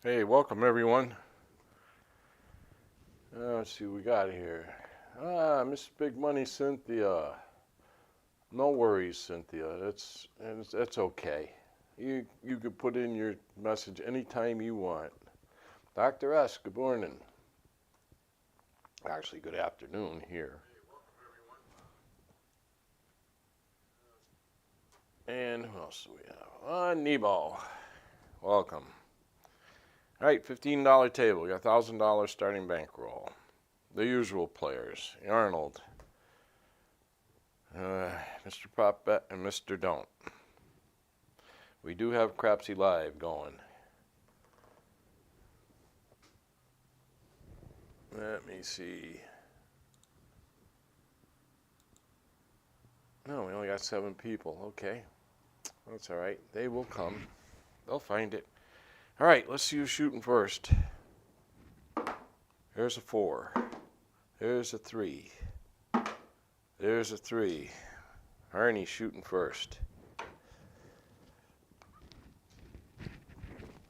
Hey, welcome everyone. Let's see what we got here. Miss Big Money Cynthia. No worries, Cynthia. That's okay. You can put in your message anytime you want. Dr. S, good morning. Actually, good afternoon here. And who else do we have? Nebo. Welcome. All right, $15 table. We got $1,000 starting bankroll. The usual players: Arnold, Mr. Prop Bet, and Mr. Don't. We do have Crapsee Live going. Let me see. No, we only got 7 people. Okay. That's all right. They will come. They'll find it. All right, let's see who's shooting first. There's a 4. There's a 3. There's a 3. Arnie's shooting first.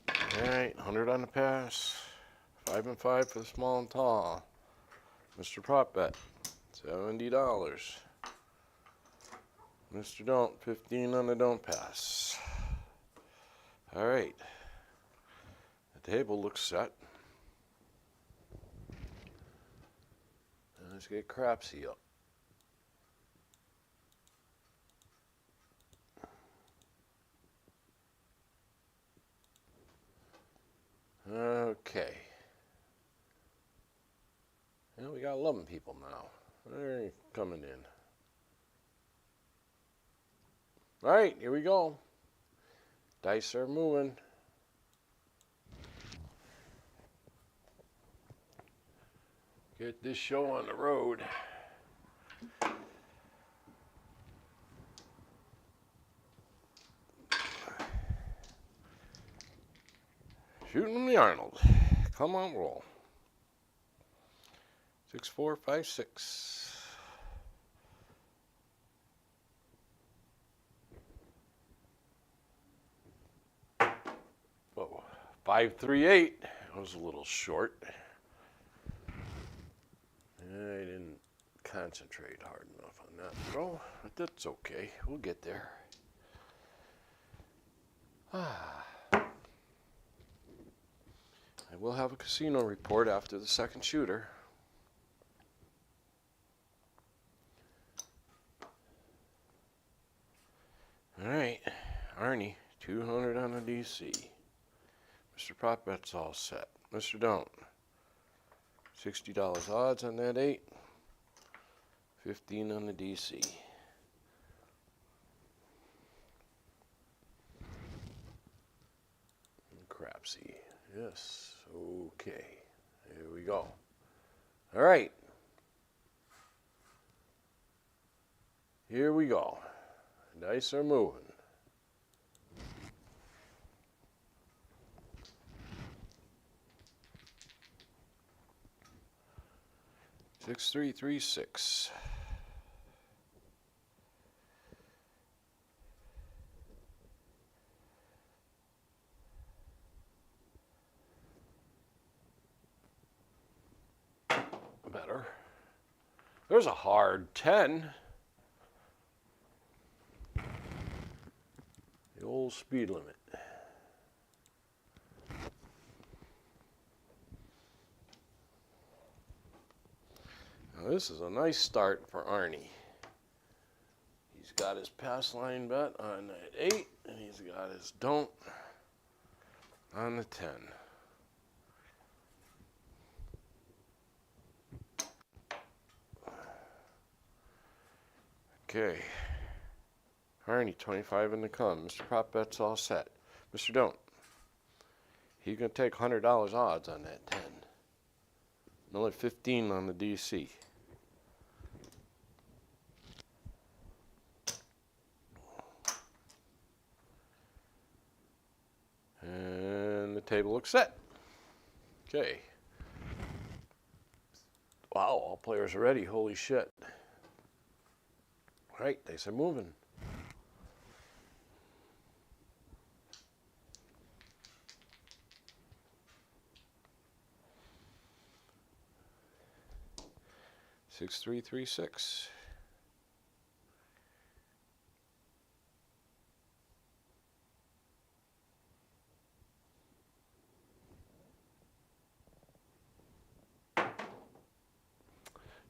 All right, 100 on the pass. 5 and 5 for the small and tall. Mr. Prop Bet, $70. Mr. Don't, 15 on the don't pass. All right. The table looks set. Let's get Crapsee up. Okay. And we got 11 people now. They're coming in. All right, here we go. Dice are moving. Get this show on the road. Shooting the Arnold. Come on, roll. 6, 4, 5, 6. Whoa. 5, 3, 8. That was a little short. I didn't concentrate hard enough on that throw, but that's okay. We'll get there. I will have a casino report after the second shooter. All right, Arnie, 200 on the DC. Mr. Prop Bet's all set. Mr. Don't, $60 odds on that 8. 15 on the DC. Crapsee. Yes. Okay. Here we go. All right. Here we go. Dice are moving. Six, 3, 3, 6. Better. There's a hard 10. The old speed limit. Now this is a nice start for Arnie. He's got his pass line bet on that 8, and he's got his don't on the 10. Okay. Arnie, 25 in the come. Mr. Prop Bet's all set. Mr. Don't. He's going to take $100 odds on that 10. Another 15 on the DC. And the table looks set. Okay. Wow, all players are ready. Holy shit. All right, dice are moving. 6336.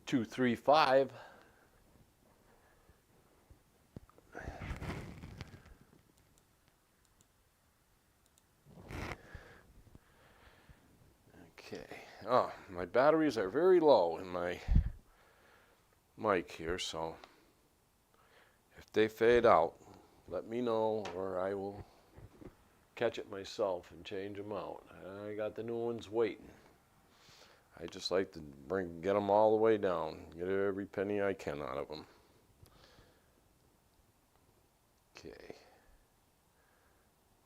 Two, three, five. Okay. Oh, my batteries are very low in my mic here, so if they fade out, let me know, or I will catch it myself and change them out. I got the new ones waiting. I just like to get them all the way down, get every penny I can out of them. Okay.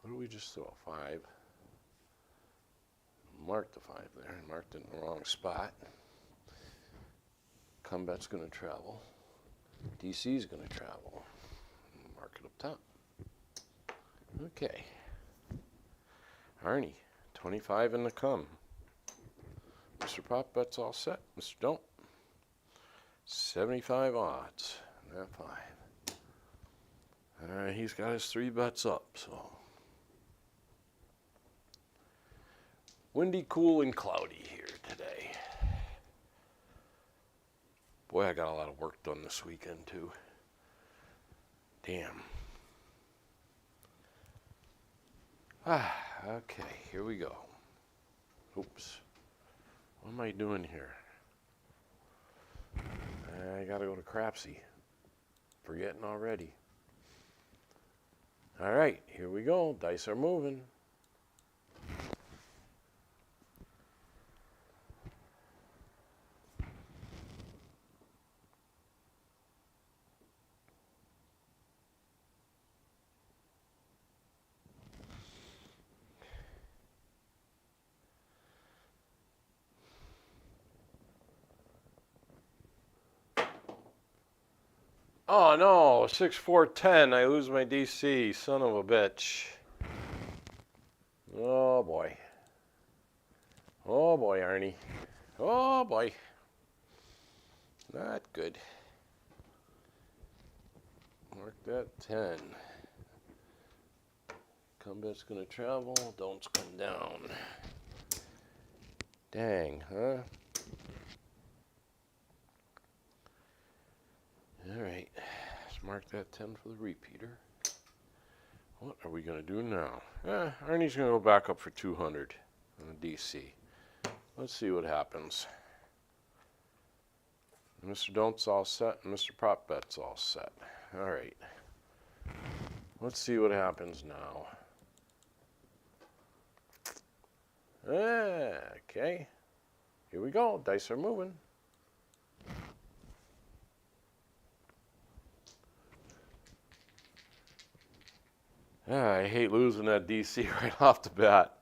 What do we just throw? 5. Mark the 5 there. Marked it in the wrong spot. Combat's going to travel. DC is going to travel. Mark it up top. Okay. Arnie, 25 in the come. Mr. Pop bet's all set. Mr. Don't. 75 odds. That 5. All right, he's got his 3 bets up, so. Windy, cool, and cloudy here today. Boy, I got a lot of work done this weekend, too. Damn. Okay, here we go. Oops. What am I doing here? I gotta go to crapsee. Forgetting already. All right, here we go. Dice are moving. Oh no, 6, 4, 10. I lose my DC. Son of a bitch. Oh boy. Oh boy, Arnie. Oh boy. Not good. Mark that 10. Combat's gonna travel. Don't's come down. Dang, huh? Alright, let's mark that 10 for the repeater. What are we going to do now? Arnie's going to go back up for 200 on the DC. Let's see what happens. Mr. Don't's all set, and Mr. Prop Bet's all set. Alright. Let's see what happens now. Okay. Here we go. Dice are moving. I hate losing that DC right off the bat.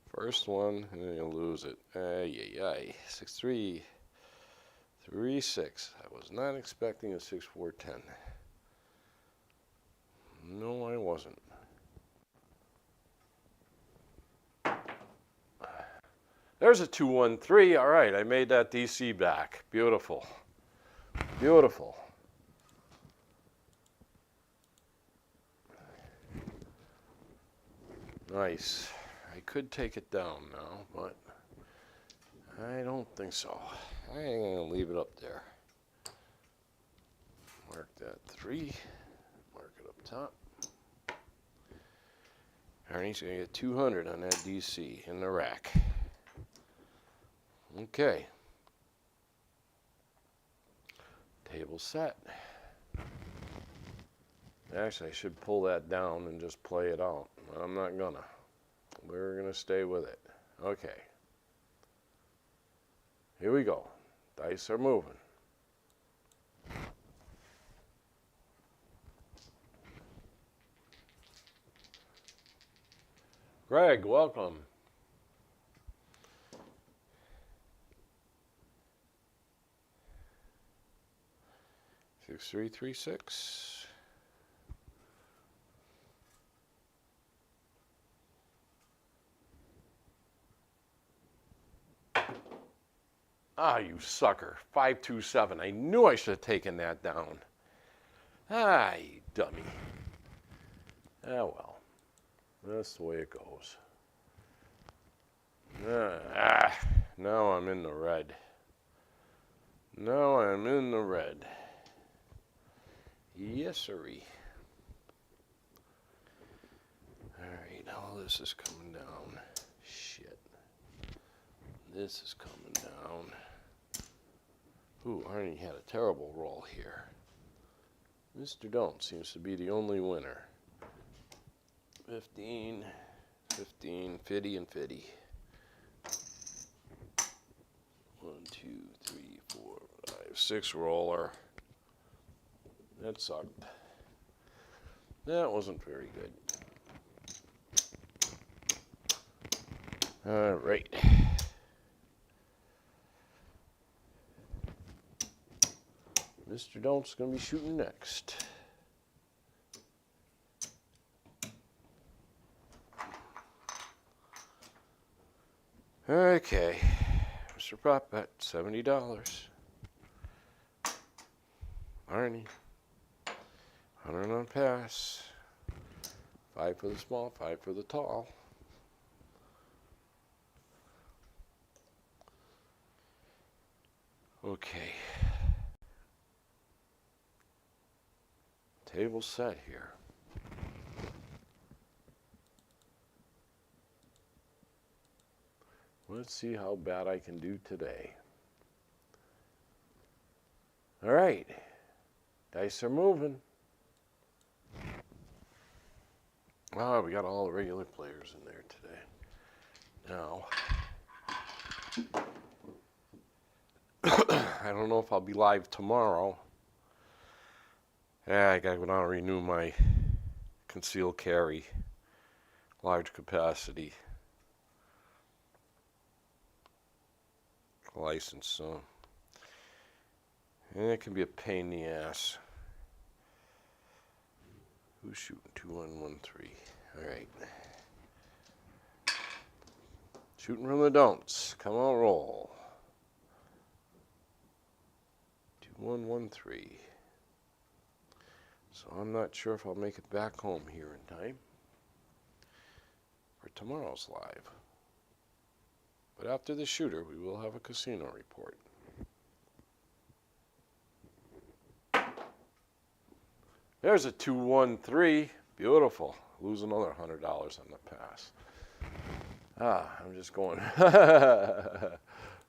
First one, and then you lose it. 6, 3, 3, 6. I was not expecting a 6, 4, 10. No, I wasn't. There's a 2, 1, 3. All right, I made that DC back. Beautiful. Beautiful. Nice. I could take it down now, but I don't think so. I'm going to leave it up there. Mark that 3. Mark it up top. Arnie's going to get 200 on that DC in the rack. Okay. Table set. Actually, I should pull that down and just play it out. I'm not gonna. We're gonna stay with it. Okay. Here we go. Dice are moving. Greg, welcome. Six, 3, 3, 6. Ah, you sucker. 527. I knew I should have taken that down. Ah, you dummy. Ah, well. That's the way it goes. Now I'm in the red. Now I'm in the red. Yes, sirree. Alright, all this is coming down. Shit. This is coming down. Ooh, Arnie had a terrible roll here. Mr. Don't seems to be the only winner. 15, 15, 50, and 50. 1, 2, 3, 4, 5, 6 roller. That sucked. That wasn't very good. All right. Mr. Don't's going to be shooting next. Okay. Mr. Prop Bet, $70. Arnie. 100 on pass. 5 for the small, 5 for the tall. Okay. Table set here. Let's see how bad I can do today. All right. Dice are moving. Oh, we got all the regular players in there today. Now, I don't know if I'll be live tomorrow. Yeah, I gotta go down and renew my concealed carry, large capacity license. So, and it can be a pain in the ass. Who's shooting? 2113. All right. Shooting from the don'ts. Come on, roll. 2113. So I'm not sure if I'll make it back home here in time for tomorrow's live. But after the shooter, we will have a casino report. There's a 213. Beautiful. Lose another $100 on the pass. I'm just going.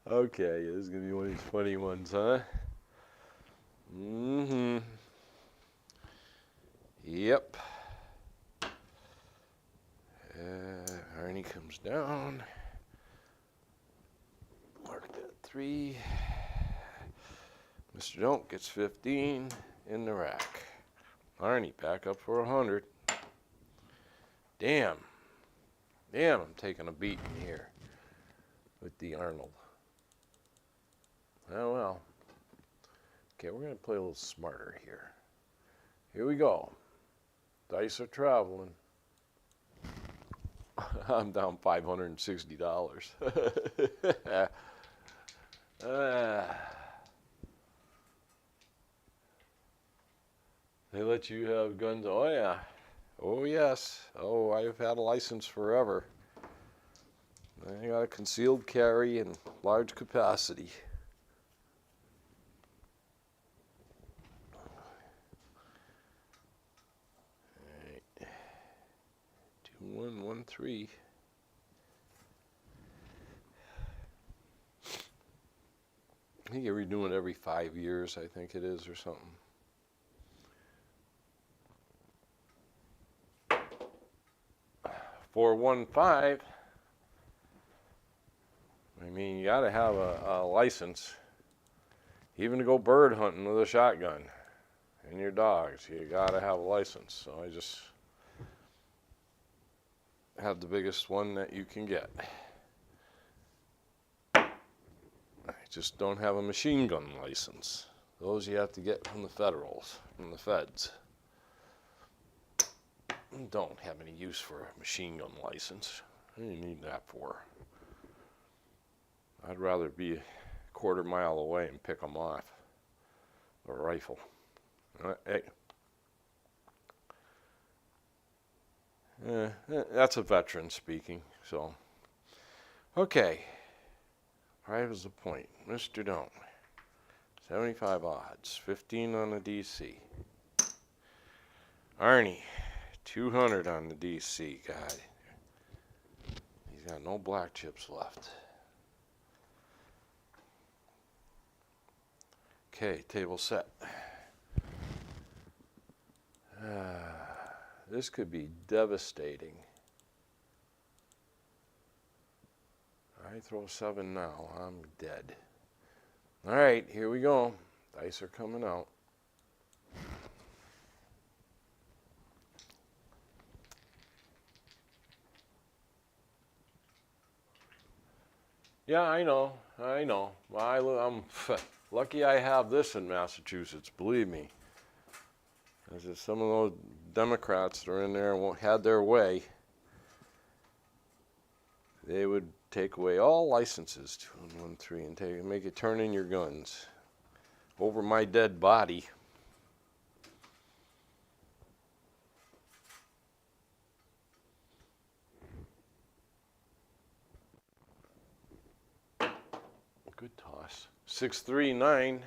Okay, this is going to be one of these funny ones, huh? Mm-hmm. Yep. Arnie comes down. Mark that 3. Mr. Don't gets 15 in the rack. Arnie back up for 100. Damn. Damn, I'm taking a beating here with the Arnold. Oh well. Okay, we're going to play a little smarter here. Here we go. Dice are traveling. I'm down $560. They let you have guns. Oh, yeah. Oh, yes. Oh, I've had a license forever. I got a concealed carry and large capacity. All right. 2113. I think you're renewing every 5 years, I think it is, or something. 415. I mean, you got to have a license, even to go bird hunting with a shotgun and your dogs. You got to have a license. So I just have the biggest one that you can get. I just don't have a machine gun license. Those you have to get from the federals, from the feds. Don't have any use for a machine gun license. What do you need that for? I'd rather be quarter-mile away and pick them off. A rifle. Hey. That's a veteran speaking, so. Okay. Right was the point. Mr. Don't. 75 odds. 15 on the DC. Arnie. 200 on the DC. God. He's got no black chips left. Okay, table set. This could be devastating. I throw 7 now, I'm dead. All right, here we go. Dice are coming out. Yeah, I know. Well, I'm lucky I have this in Massachusetts, believe me. There's some of those Democrats that are in there and had their way. They would take away all licenses, 2-1-1-3, and make you turn in your guns over my dead body. Good toss. 6-3-9.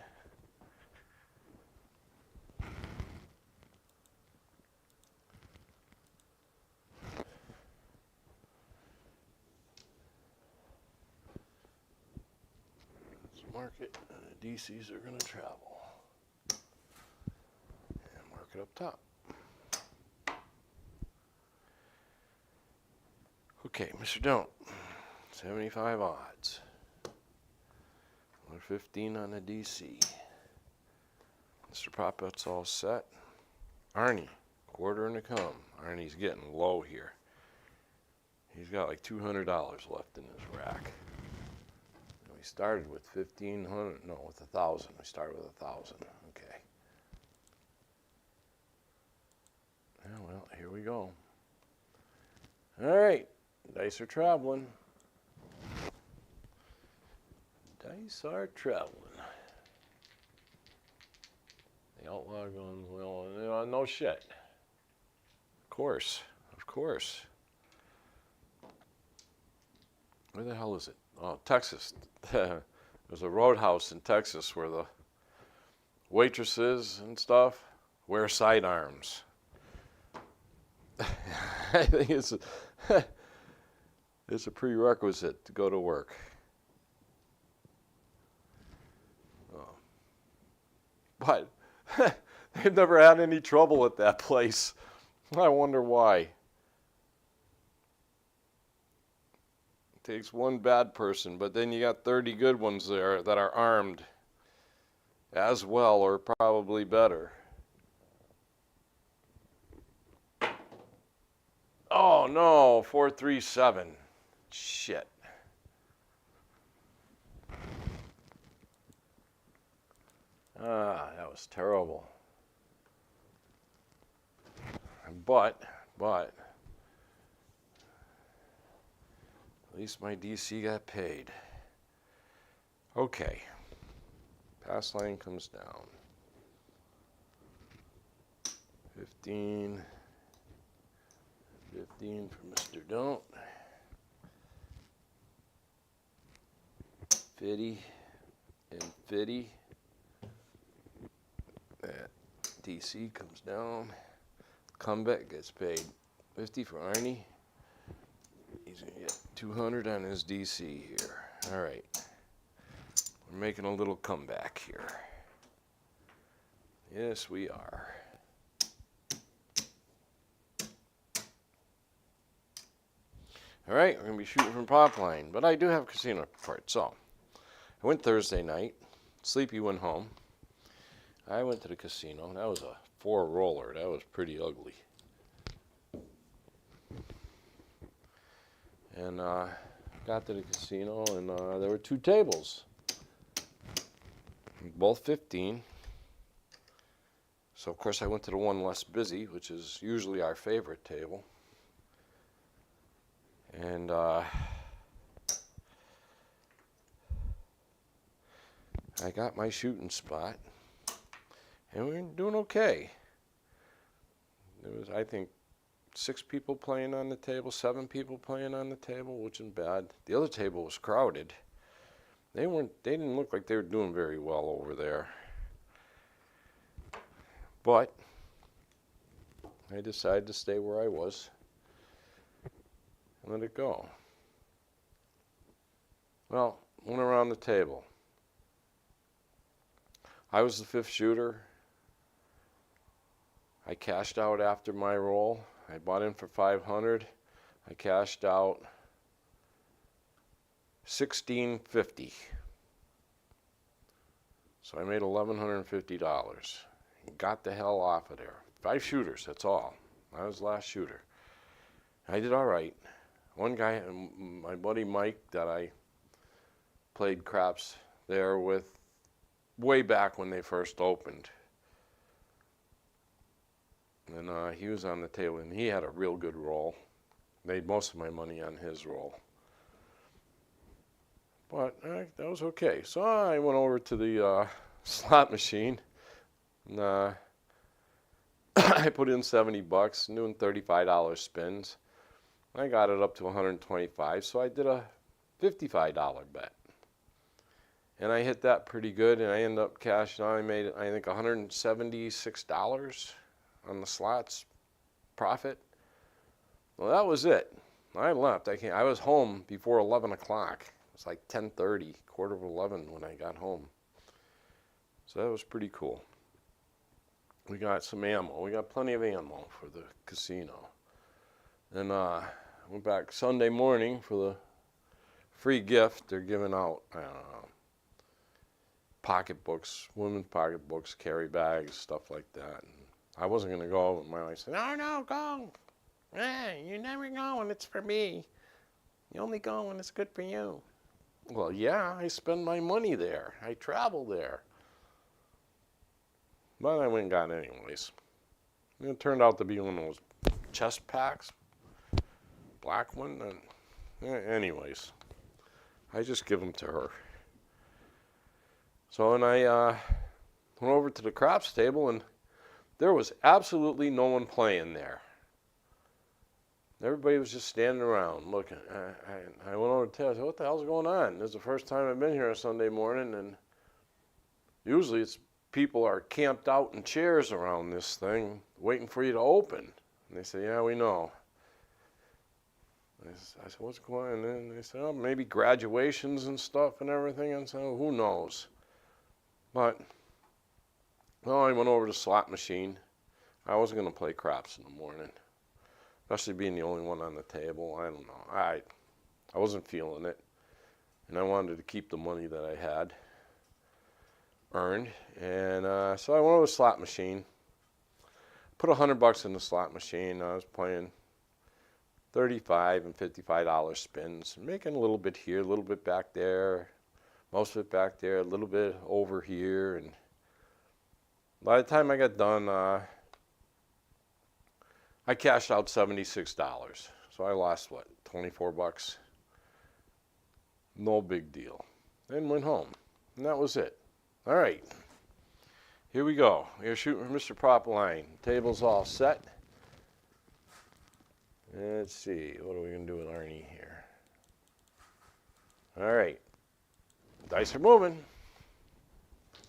Mark it, and the DCs are going to travel. And mark it up top. Okay, Mr. Don't. 75 odds. Another 15 on the DC. Mr. Poppet's all set. Arnie, quarter and a come. Arnie's getting low here. He's got like $200 left in his rack. We started with 1,500, no, with 1,000. We started with 1,000, okay. Yeah, well, here we go. All right, dice are traveling. Dice are traveling. The outlaw going, well, no shit. Of course, of course. Where the hell is it? Oh, Texas. There's a roadhouse in Texas where the waitresses and stuff wear sidearms. I think it's a prerequisite to go to work. Oh. But they've never had any trouble at that place. I wonder why. Takes one bad person, but then you got 30 good ones there that are armed as well or probably better. Oh no, 4-3-7. Shit. That was terrible. But at least my DC got paid. Okay. Pass line comes down. 15 for Mr. Don't. 50 and 50. That DC comes down. Comeback gets paid. 50 for Arnie. He's going to get 200 on his DC here. All right. We're making a little comeback here. Yes, we are. All right, we're going to be shooting from pop line, but I do have a casino report. So, I went Thursday night. Sleepy went home. I went to the casino. That was a 4-roller. That was pretty ugly. And got to the casino, and there were 2 tables, both 15. So, of course, I went to the one less busy, which is usually our favorite table. And I got my shooting spot, and we were doing okay. There was, I think, 6 people playing on the table, 7 people playing on the table, which isn't bad. The other table was crowded. They didn't look like they were doing very well over there. But I decided to stay where I was and let it go. Well, went around the table. I was the 5th shooter. I cashed out after my roll. I bought in for 500. I cashed out $16.50. So I made $1,150. Got the hell off of there. 5 shooters, that's all. I was the last shooter. I did all right. One guy, my buddy Mike, that I played craps there with way back when they first opened. And he was on the table, and he had a real good roll. Made most of my money on his roll. But that was okay. So I went over to the slot machine, and I put in $70, doing $35 spins. I got it up to 125, so I did a $55 bet. And I hit that pretty good, and I ended up cashing out. I made, I think, $176 on the slots profit. Well, that was it. I left. I was home before 11 o'clock. It was like 10:30, quarter of 11 when I got home. So that was pretty cool. We got some ammo. We got plenty of ammo for the casino. And went back Sunday morning for the free gift. They're giving out, I don't know, pocketbooks, women's pocketbooks, carry bags, stuff like that. And I wasn't going to go, but my wife said, no, go. You never go when it's for me. You only go when it's good for you. Well, yeah, I spend my money there. I travel there. But I went and got it anyways. And it turned out to be one of those chest packs, black one. And anyways, I just give them to her. So and I went over to the craps table, and there was absolutely no one playing there. Everybody was just standing around looking. I went over to tell, I said, what the hell's going on? This is the first time I've been here on Sunday morning, and usually it's people are camped out in chairs around this thing waiting for you to open. And they said, yeah, we know. I said, what's going on? And they said, oh, maybe graduations and stuff and everything. And so who knows? But, well, I went over to the slot machine. I wasn't going to play craps in the morning, especially being the only one on the table. I don't know. I wasn't feeling it. And I wanted to keep the money that I had earned. And so I went over to the slot machine. Put $100 in the slot machine. I was playing $35 and $55 spins, making a little bit here, a little bit back there, most of it back there, a little bit over here. And by the time I got done, I cashed out $76. So I lost, what, $24? No big deal. Then went home. And that was it. All right. Here we go. We're shooting for Mr. Prop Line. Table's all set. Let's see. What are we going to do with Arnie here? All right. Dice are moving.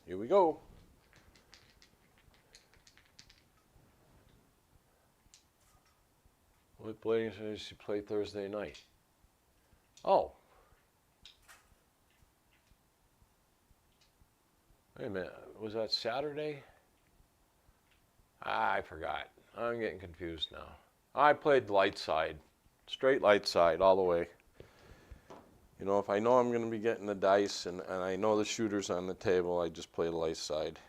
Here we go. What play did she play Thursday night? Oh. Wait a minute. Was that Saturday? I forgot. I'm getting confused now. I played light side. Straight light side all the way. You know, if I know I'm going to be getting the dice and I know the shooter's on the table, I just play the light side.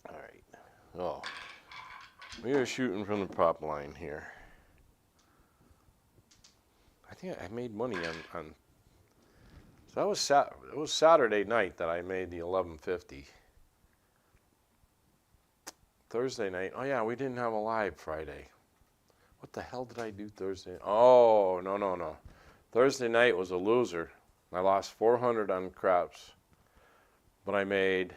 All right. Oh. We are shooting from the prop line here. I think I made money on so it was Saturday night that I made the $11.50. Thursday night, oh yeah, we didn't have a live Friday. What the hell did I do Thursday? Oh, no. Thursday night was a loser. I lost 400 on craps, but I made, I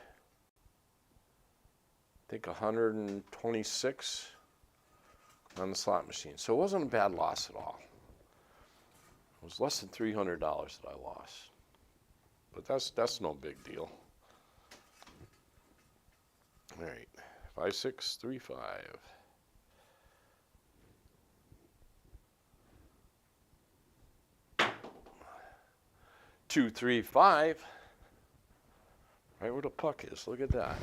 think, 126 on the slot machine. So it wasn't a bad loss at all. It was less than $300 that I lost. But that's no big deal. All right, 5635. 235. Right where the puck is. Look at that.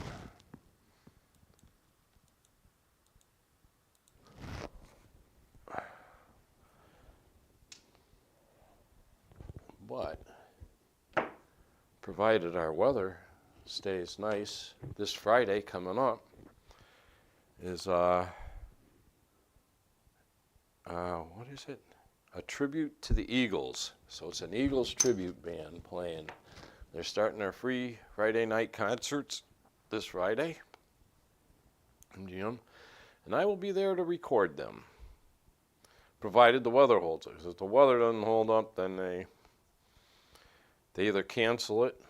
But provided our weather stays nice, this Friday coming up is what is it? A tribute to the Eagles. So it's an Eagles tribute band playing. They're starting their free Friday night concerts this Friday in June, and I will be there to record them, provided the weather holds up. Because if the weather doesn't hold up, then they either cancel it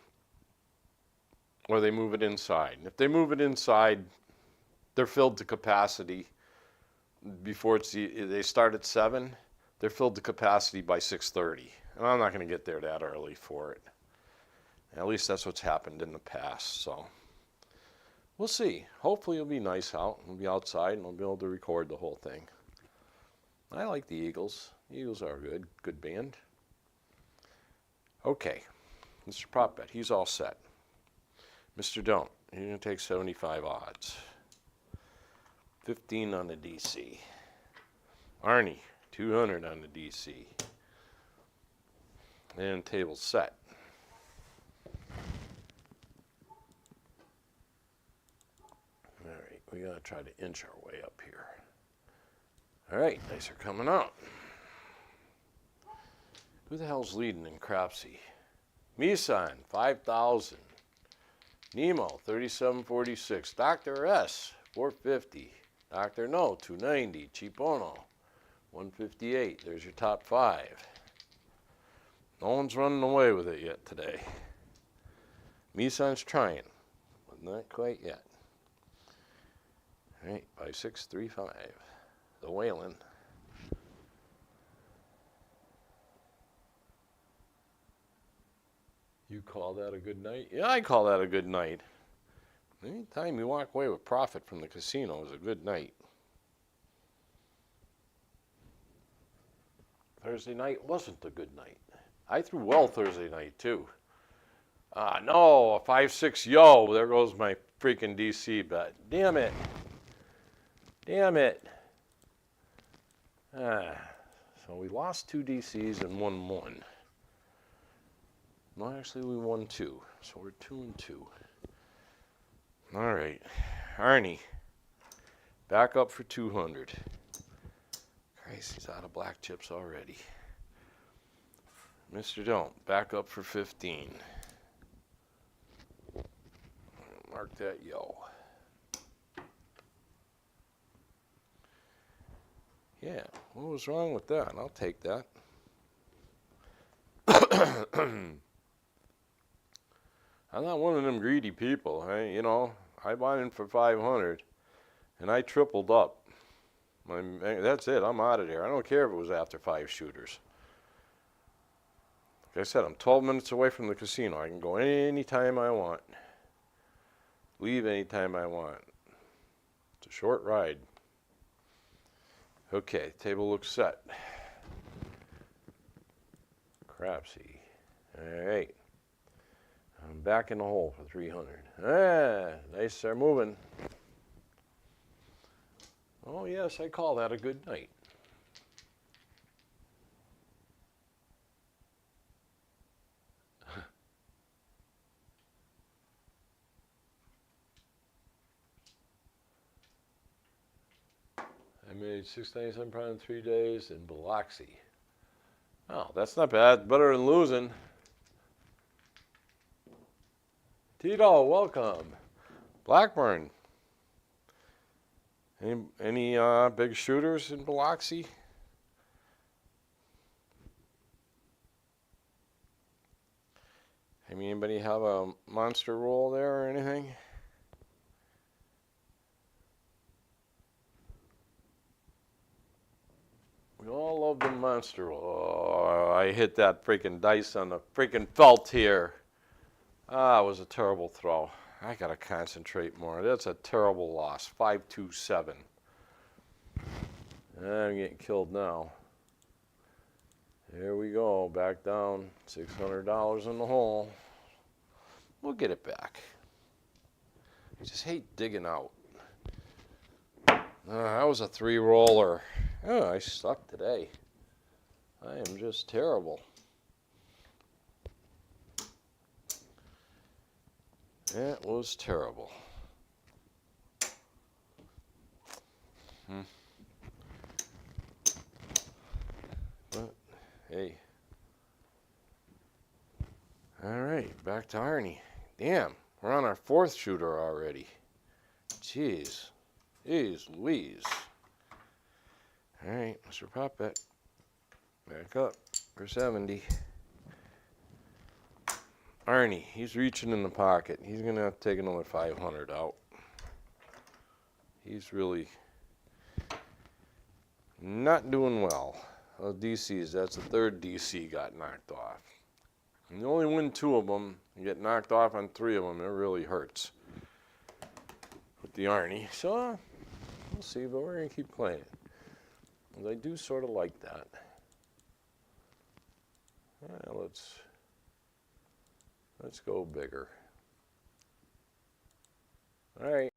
or they move it inside. And if they move it inside, they're filled to capacity before they start at 7. They're filled to capacity by 6:30, and I'm not going to get there that early for it. At least that's what's happened in the past. So we'll see. Hopefully it'll be nice out. We'll be outside and we'll be able to record the whole thing. I like the Eagles. The Eagles are a good band. Okay, Mr. Prop Bet, he's all set. Mr. Don't, you're going to take 75 odds. 15 on the DC. Arnie, 200 on the DC. And table set. All right, we got to try to inch our way up here. All right, dice are coming out. Who the hell's leading in crapsee? Misan, 5,000. Nemo, 3746. Dr. S, 450. Dr. No, 290. Chipono, 158. There's your top 5. No one's running away with it yet today. Misan's trying, but not quite yet. All right, 5635. The Whalen. You call that a good night? Yeah, I call that a good night. Anytime you walk away with profit from the casino is a good night. Thursday night wasn't a good night. I threw well Thursday night too. No, a 5-6 yo. There goes my freaking DC bet. Damn it. Damn it. So we lost 2 DCs and won 1. No, actually we won 2. So we're 2-2. All right. Arnie, back up for 200. Christ, he's out of black chips already. Mr. Don't, back up for 15. Mark that yo. Yeah, what was wrong with that? I'll take that. I'm not one of them greedy people. I bought in for 500, and I tripled up. That's it. I'm out of there. I don't care if it was after 5 shooters. Like I said, I'm 12 minutes away from the casino. I can go anytime I want. Leave anytime I want. It's a short ride. Okay, table looks set. Crapsee. All right. I'm back in the hole for 300. Dice are moving. Oh yes, I call that a good night. I made $697 in 3 days in Biloxi. Oh, that's not bad. Better than losing. Tito, welcome. Blackburn. Any big shooters in Biloxi? Anybody have a monster roll there or anything? We all love the monster roll. Oh, I hit that freaking dice on the freaking felt here. Ah, it was a terrible throw. I gotta concentrate more. That's a terrible loss. 527. I'm getting killed now. Here we go. Back down. $600 in the hole. We'll get it back. I just hate digging out. That was a 3-roller. Oh, I suck today. I am just terrible. That was terrible. But, hey. All right, back to Arnie. Damn, we're on our 4th shooter already. Jeez. Jeez Louise. All right, Mr. Puppet. Back up for 70. Arnie, he's reaching in the pocket. He's going to have to take another 500 out. He's really not doing well. Well, DCs, that's the 3rd DC got knocked off. And you only win 2 of them, you get knocked off on 3 of them, it really hurts with the Arnie. So, we'll see, but we're going to keep playing it. I do sort of like that. Let's go bigger. All right.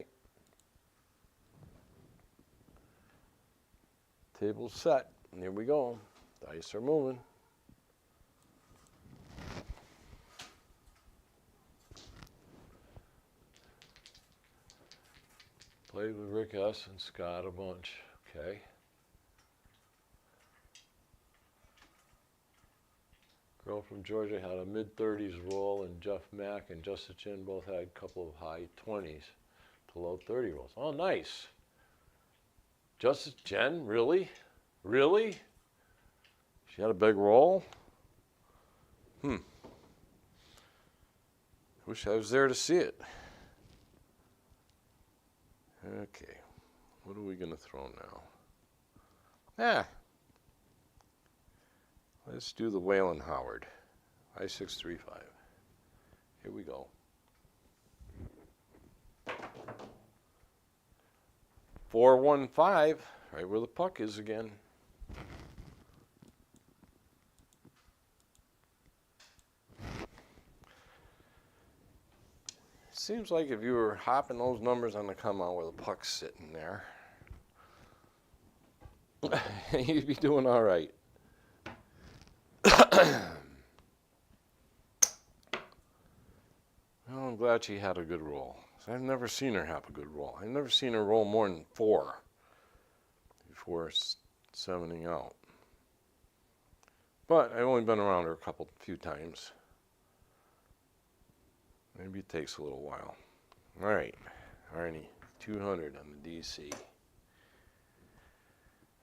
Table's set. Here we go. Dice are moving. Played with Rick S. and Scott a bunch. Okay. Girl from Georgia had a mid-30s roll, and Jeff Mack and Justice Chin both had a couple of high 20s to low 30 rolls. Oh, nice. Justice Jen, really? Really? She had a big roll? Wish I was there to see it. Okay. What are we going to throw now? Let's do the Waylon Howard. I-635. Here we go. 415, right where the puck is again. Seems like if you were hopping those numbers on the come out where the puck's sitting there, you'd be doing all right. Well, I'm glad she had a good roll. I've never seen her have a good roll. I've never seen her roll more than 4 before 7ing out. But I've only been around her a few times. Maybe it takes a little while. All right, Arnie, 200 on the DC.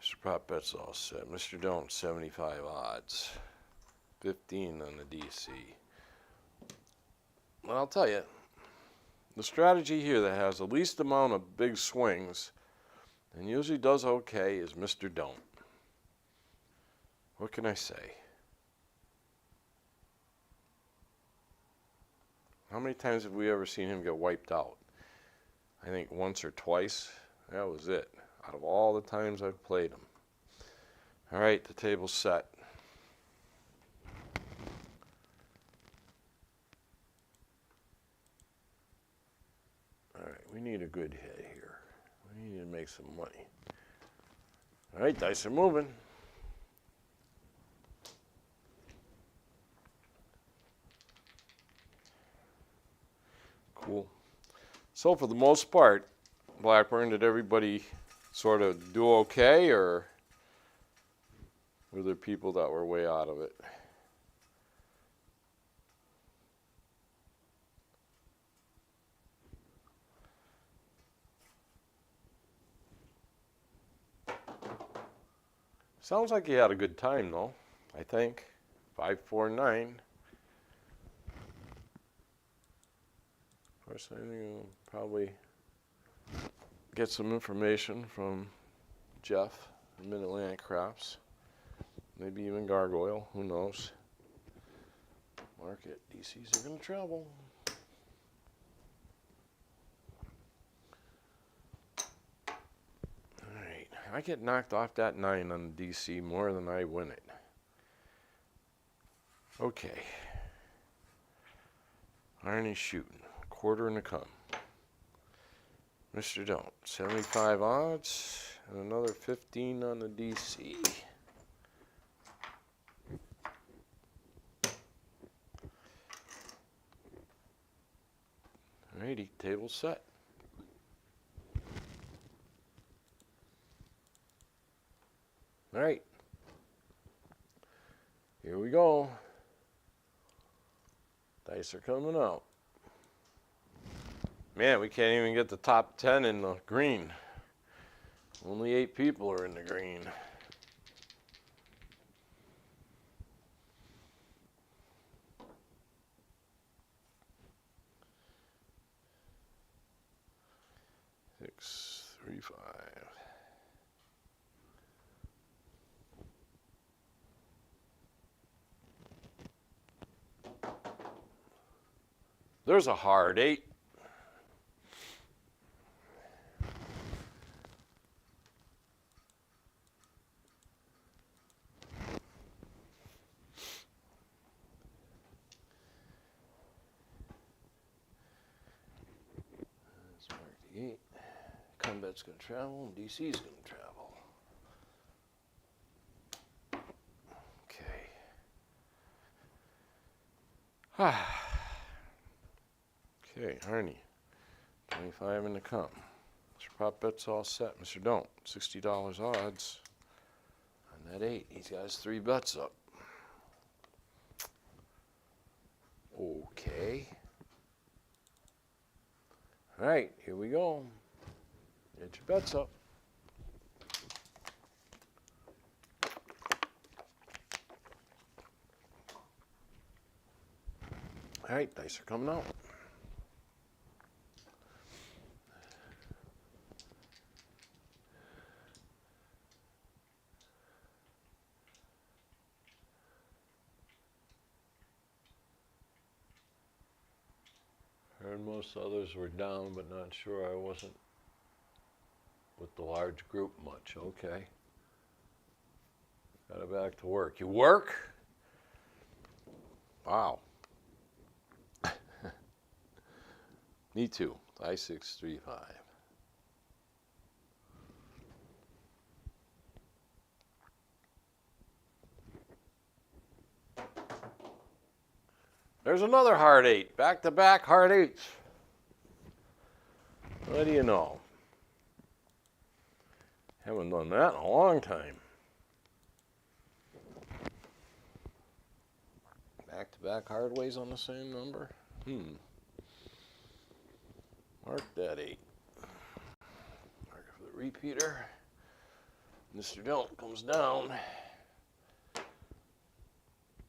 Mr. Prop Bet's all set. Mr. Don't, 75 odds. 15 on the DC. Well, I'll tell you, the strategy here that has the least amount of big swings and usually does okay is Mr. Don't. What can I say? How many times have we ever seen him get wiped out? I think once or twice. That was it. Out of all the times I've played him. All right, the table's set. All right, we need a good hit here. We need to make some money. All right, dice are moving. Cool. So for the most part, Blackburn, did everybody sort of do okay, or were there people that were way out of it? Sounds like you had a good time, though, I think. 549. course, I think you'll probably get some information from Jeff, Mid-Atlantic Craps. Maybe even Gargoyle, who knows. Market, DCs are going to travel. Alright, I get knocked off that 9 on the DC more than I win it. Okay. Arnie's shooting. Quarter and a come. Mr. Don't. 75 odds and another 15 on the DC. Alrighty, table set. Alright. Here we go. Dice are coming out. Man, we can't even get the top 10 in the green. Only 8 people are in the green. Six, 3, 5. There's a hard 8. Let's mark the 8. Combat's going to travel, and DC's going to travel. Okay. Okay, Arnie. 25 in the come. Mr. Prop bet's all set. Mr. Don't. $60 odds on that 8. He's got his 3 bets up. Okay. All right, here we go. Get your bets up. All right, dice are coming out. Heard most others were down, but not sure I wasn't with the large group much. Okay. Got it back to work. You work? Wow. Me too. 5, 6, 3, 5. There's another hard 8. Back-to-back hard 8s. What do you know? Haven't done that in a long time. Back-to-back hard ways on the same number? Mark that 8. Mark it for the repeater. Mr. Don't comes down.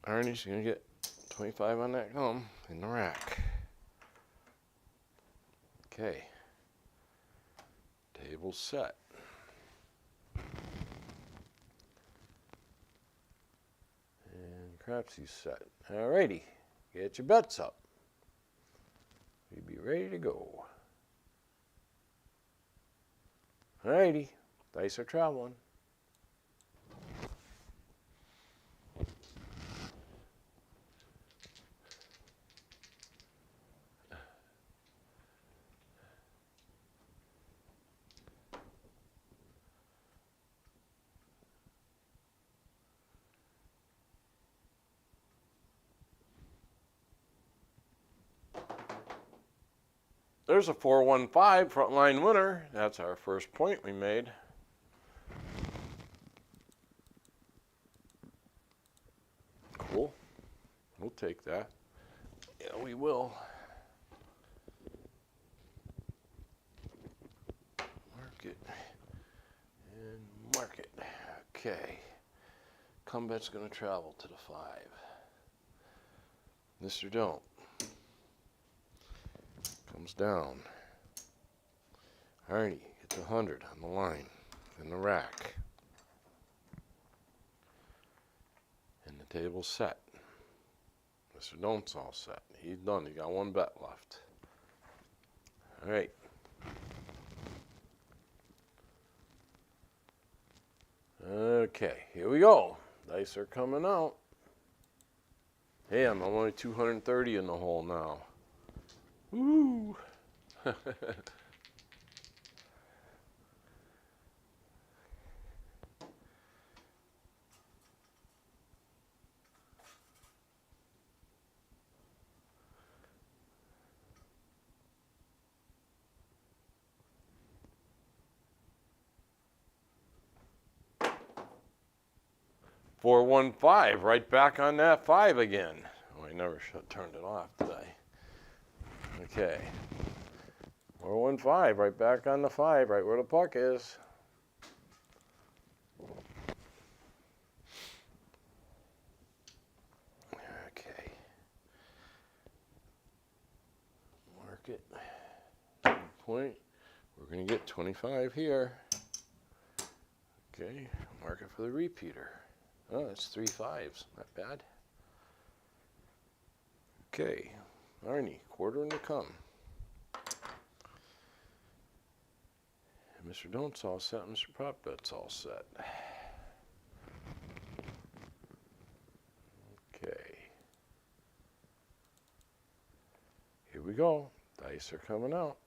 Arnie's going to get 25 on that come in the rack. Okay. Table set. And crapsee set. Alrighty. Get your bets up. We'll be ready to go. Alrighty. Dice are traveling. There's a 415 frontline winner. That's our first point we made. Cool. We'll take that. Yeah, we will. Mark it. And mark it. Okay. Combat's going to travel to the 5. Mr. Don't Comes down. Alrighty, get the 100 on the line. In the rack. And the table's set. Mr. Don't all set. He's done. He got one bet left. Alright. Okay, here we go. Dice are coming out. Hey, I'm only 230 in the hole now. Woo! 415, right back on that 5 again. Oh, I never should have turned it off, did I? Okay. 415, right back on the 5, right where the puck is. Okay. Mark it. Point. We're going to get 25 here. Okay. Mark it for the repeater. Oh, that's 3 5s. Not bad. Okay. Arnie, quarter and to come. And Mr. Don't's all set. Mr. Prop Bet's all set. Okay. Here we go. Dice are coming out.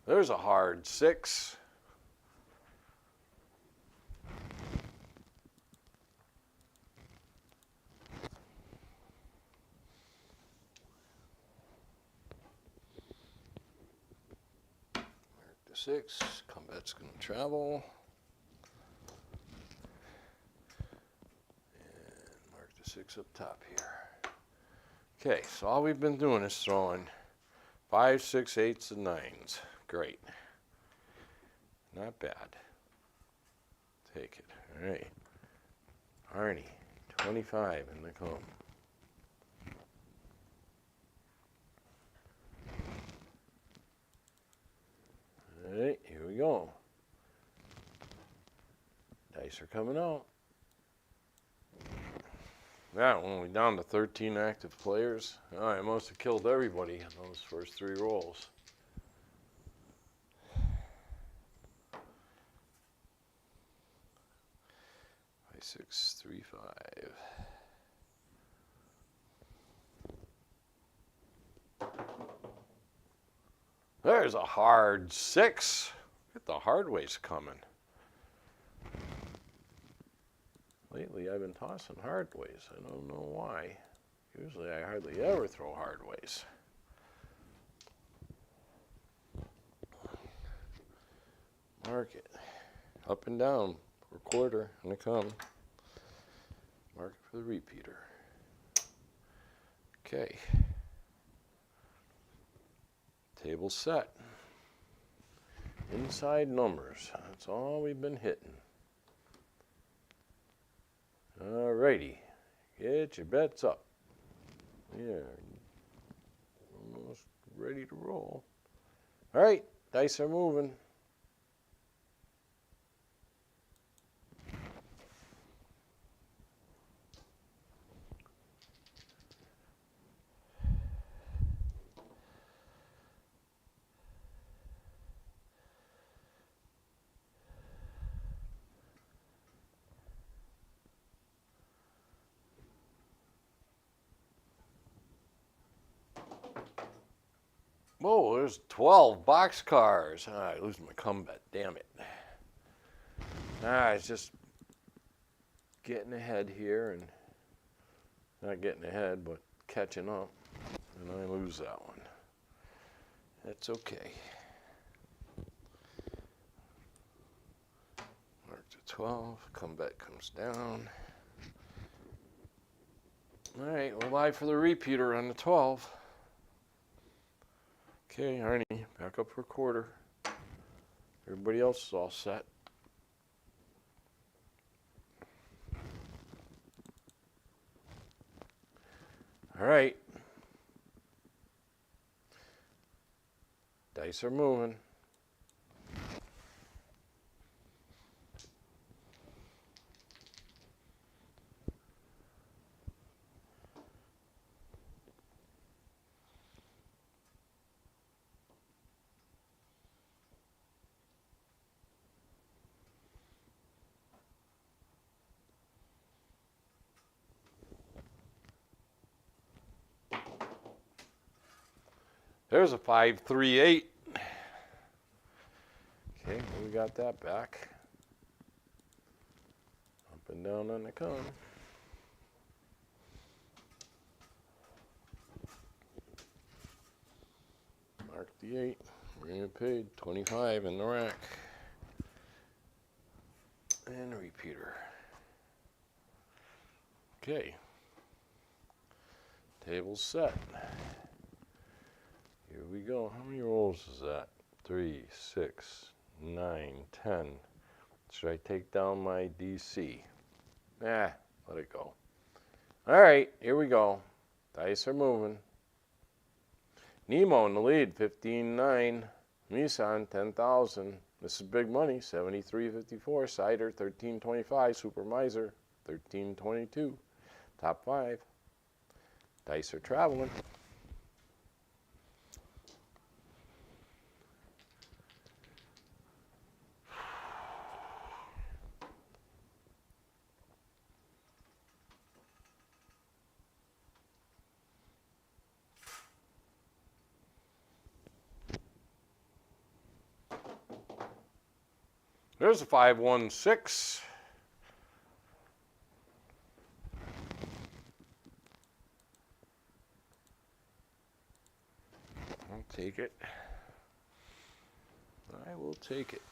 There's a hard 6. Mark the 6. Combat's going to travel. And mark the 6 up top here. Okay, so all we've been doing is throwing 5, 6, 8s, and 9s. Great. Not bad. Take it. All right. Arnie, 25 in the comb. All right, here we go. Dice are coming out. Now, when we're down to 13 active players, I must have killed everybody in those first 3 rolls. 6, 3, 5. There's a hard 6. Get the hard ways coming. Lately, I've been tossing hard ways. I don't know why. Usually, I hardly ever throw hard ways. Mark it. Up and down. For quarter, and to come. Mark it for the repeater. Okay. Table set. Inside numbers. That's all we've been hitting. Alrighty. Get your bets up. Yeah. Almost ready to roll. Alright. Dice are moving. Whoa, there's 12 boxcars. I lose my comeback, damn it. It's just getting ahead here and not getting ahead, but catching up. And I lose that one. That's okay. Mark to 12. Comeback comes down. All right, we're live for the repeater on the 12. Okay, Arnie, back up for a quarter. Everybody else is all set. All right. Dice are moving. There's a 538. Okay, we got that back. Up and down on the cone. Mark the 8. We're going to get paid 25 in the rack. And a repeater. Okay. Table's set. Here we go. How many rolls is that? 3, 6, 9, 10. Should I take down my DC? Nah, let it go. All right, here we go. Dice are moving. Nemo in the lead, 15.9. Nissan, 10,000. This is big money, 73.54. Cider, 13.25. Super Miser, 13.22. Top 5. Dice are traveling. There's a 516. I'll take it. I will take it.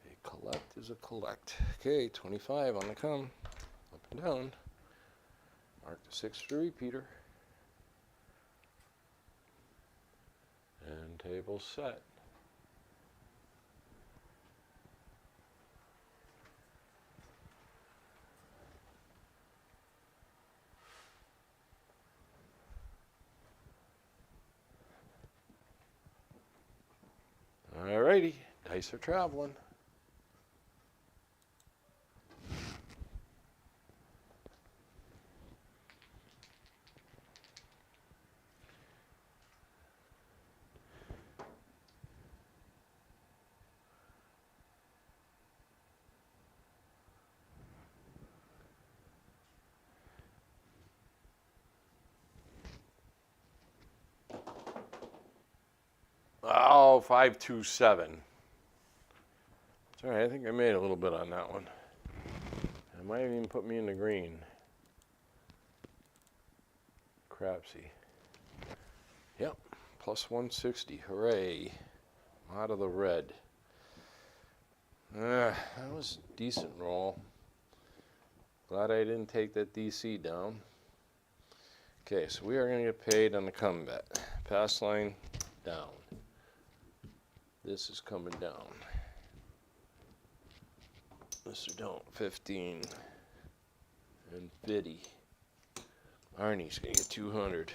A collect is a collect. Okay, 25 on the come. Up and down. Mark the 6 for the repeater. And table set. Alrighty, dice are traveling. Oh, 527. It's all right. I think I made a little bit on that one. It might even put me in the green. Crapsee. Yep, plus 160. Hooray. Out of the red. That was a decent roll. Glad I didn't take that DC down. Okay, so we are going to get paid on the comeback. Pass line down. This is coming down. Mr. Don't, 15 and 50. Arnie's going to get 200.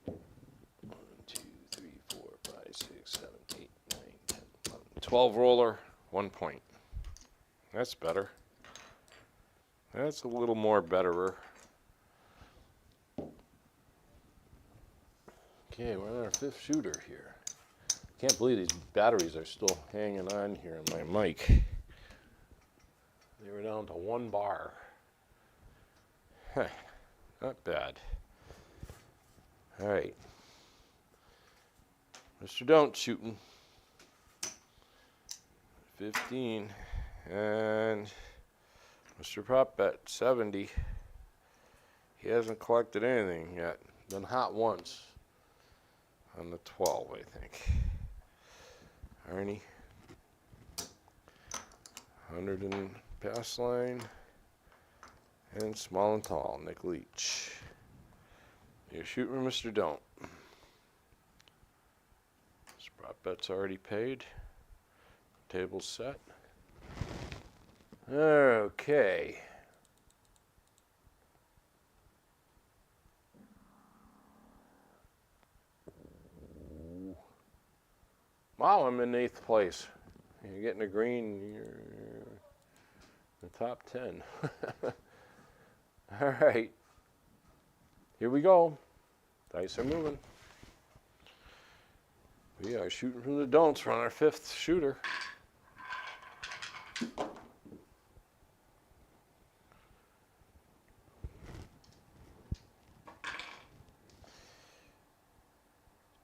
One, 2, 3, 4, 5, 6, 7, 8, 9, 10, 11. 12 roller, 1 point. That's better. That's a little more betterer. Okay, we're on our 5th shooter here. Can't believe these batteries are still hanging on here in my mic. They were down to 1 bar. Not bad. All right. Mr. Don't shooting. 15 and Mr. Prop Bet 70. He hasn't collected anything yet. Been hot once on the 12, I think. Arnie. 100 in pass line. And small and tall, Nick Leach. You shoot me, Mr. Don't. This prop bet's already paid. Table's set. Okay. Wow, I'm in 8th place. You're getting a green. You're in the top 10. All right. Here we go. Dice are moving. We are shooting from the don'ts. We're on our 5th shooter.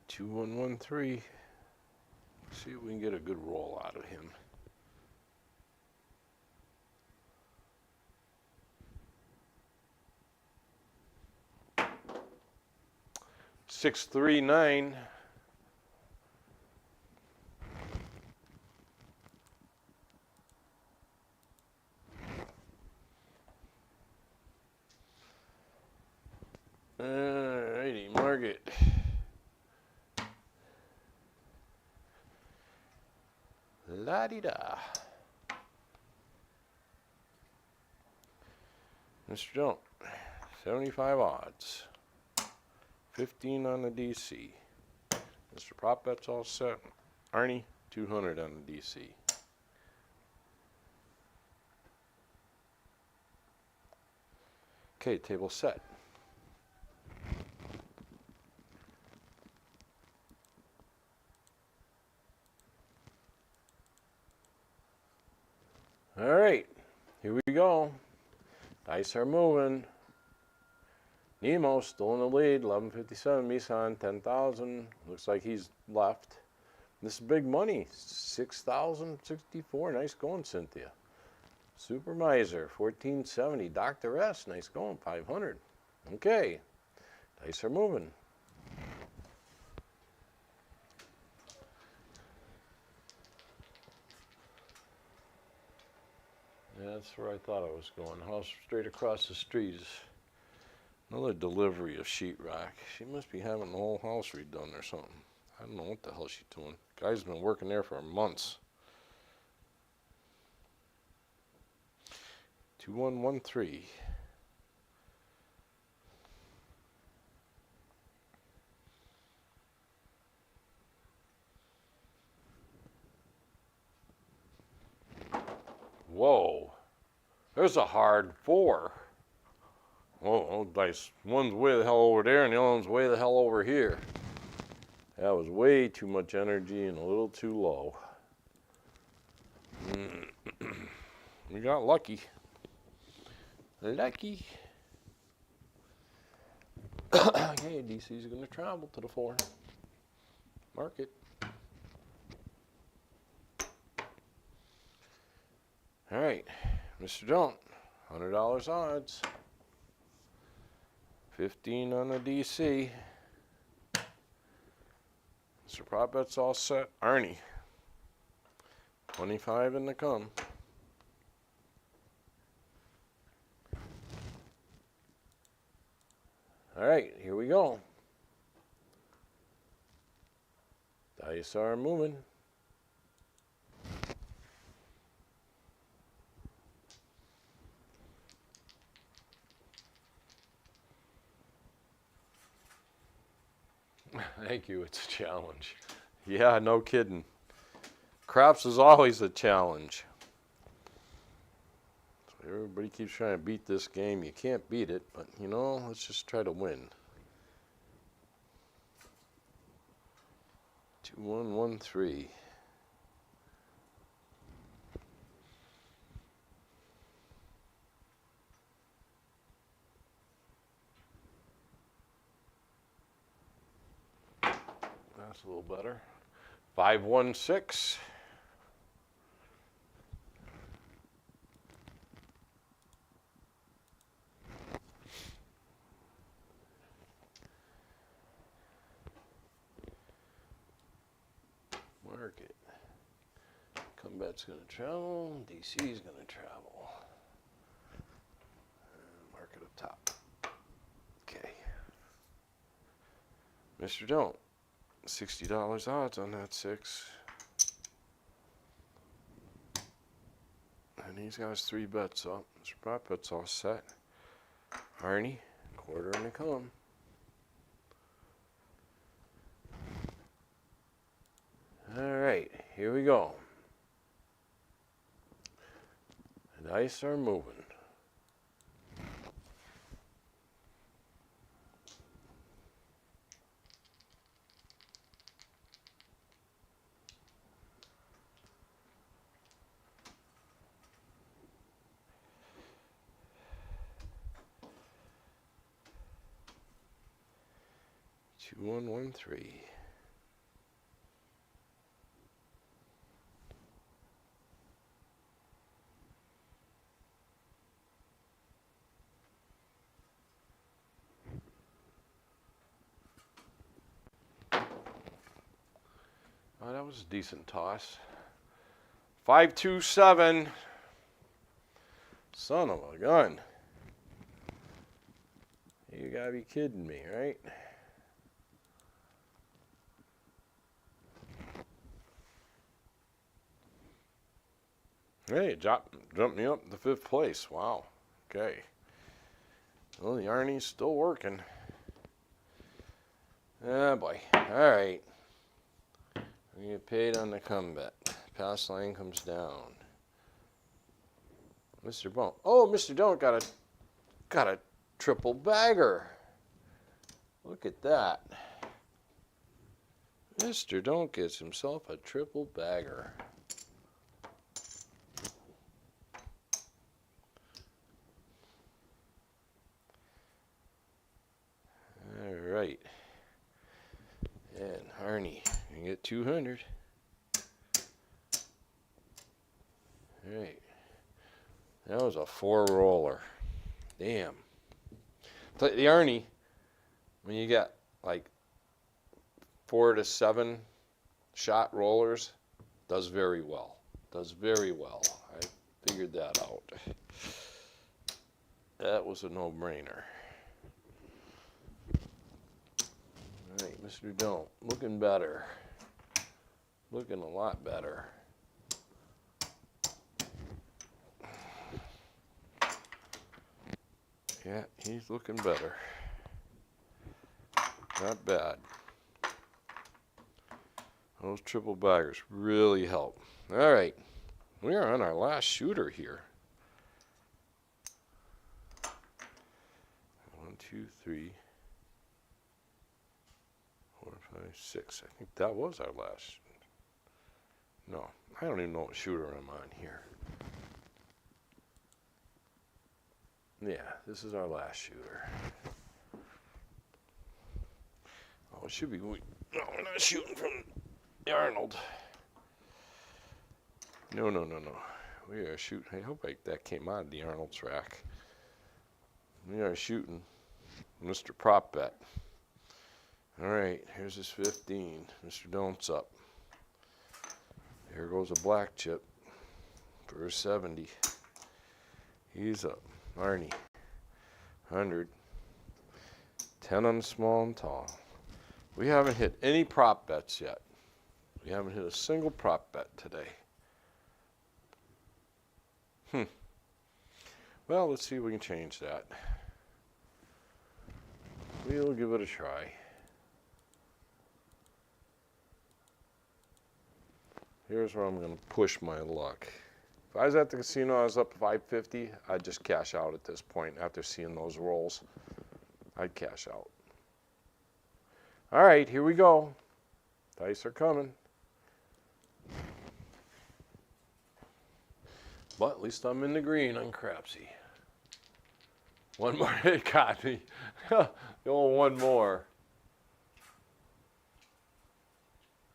Two, 1, 1, 3. See if we can get a good roll out of him. 6, 3, 9. Alrighty, Margaret. La-di-da. Mr. Don't. 75 odds. 15 on the DC. Mr. Prop Bet's all set. Arnie, 200 on the DC. Okay, table set. All right, here we go. Dice are moving. Nemo still in the lead, 1157. Misan, 10,000. Looks like he's left. This is big money, 6,064. Nice going, Cynthia. Super Miser, 1470. Dr. S, nice going, 500. Okay, dice are moving. Yeah, that's where I thought I was going. House straight across the street is another delivery of sheetrock. She must be having the whole house redone or something. I don't know what the hell she's doing. Guy's been working there for months. 2113. Whoa. There's a hard 4. Oh, dice. One's way the hell over there, and the other one's way the hell over here. That was way too much energy and a little too low. We got lucky. Lucky. Okay, DC's going to travel to the 4. Mark it. All right, Mr. Don't, $100 odds. 15 on the DC. Mr. Prop Bet's all set. Arnie, 25 in the come. All right, here we go. Dice are moving. Thank you, it's a challenge. Yeah, no kidding. Craps is always a challenge. So everybody keeps trying to beat this game. You can't beat it, but you know, let's just try to win. 2113. That's a little better. 516. Combat's going to travel. DC's going to travel. Mark it up top. Okay. Mr. Don't. $60 odds on that 6. And he's got his 3 bets up. Mr. Prop bet's all set. Arnie, quarter and a come. All right, here we go. The dice are moving. Two, 1, 1, 3. Oh, that was a decent toss. 5, 2, 7. Son of a gun. You gotta be kidding me, right? Hey, jumped me up to 5th place. Wow. Okay. Well, the Arnie's still working. Ah, boy. All right. We get paid on the comeback. Pass line comes down. Mr. Bone. Oh, Mr. Don't got a triple bagger. Look at that. Mr. Don't gets himself a triple bagger. All right. And Arnie, you can get 200. All right. That was a 4 roller. Damn. The Arnie, when you get like 4 to 7 shot rollers, does very well. Does very well. I figured that out. That was a no-brainer. All right, Mr. Don't, looking better. Looking a lot better. Yeah, he's looking better. Not bad. Those triple baggers really help. All right, we are on our last shooter here. 1, 2, 3, 4, 5, 6. I think that was our last. No, I don't even know what shooter I'm on here. Yeah, this is our last shooter. Oh, it should be. No, we're not shooting from the Arnold. No. We are shooting. I hope that came out of the Arnold's rack. We are shooting Mr. Prop Bet. All right, here's his 15. Mr. Don't's up. Here goes a black chip for a 70. He's up. Arnie, 100. 10 on the small and tall. We haven't hit any prop bets yet. We haven't hit a single prop bet today. Well, let's see if we can change that. We'll give it a try. Here's where I'm going to push my luck. If I was at the casino, I was up 550, I'd just cash out at this point after seeing those rolls. I'd cash out. All right, here we go. Dice are coming. But at least I'm in the green on crapsee. One more hit got me. Oh, one more.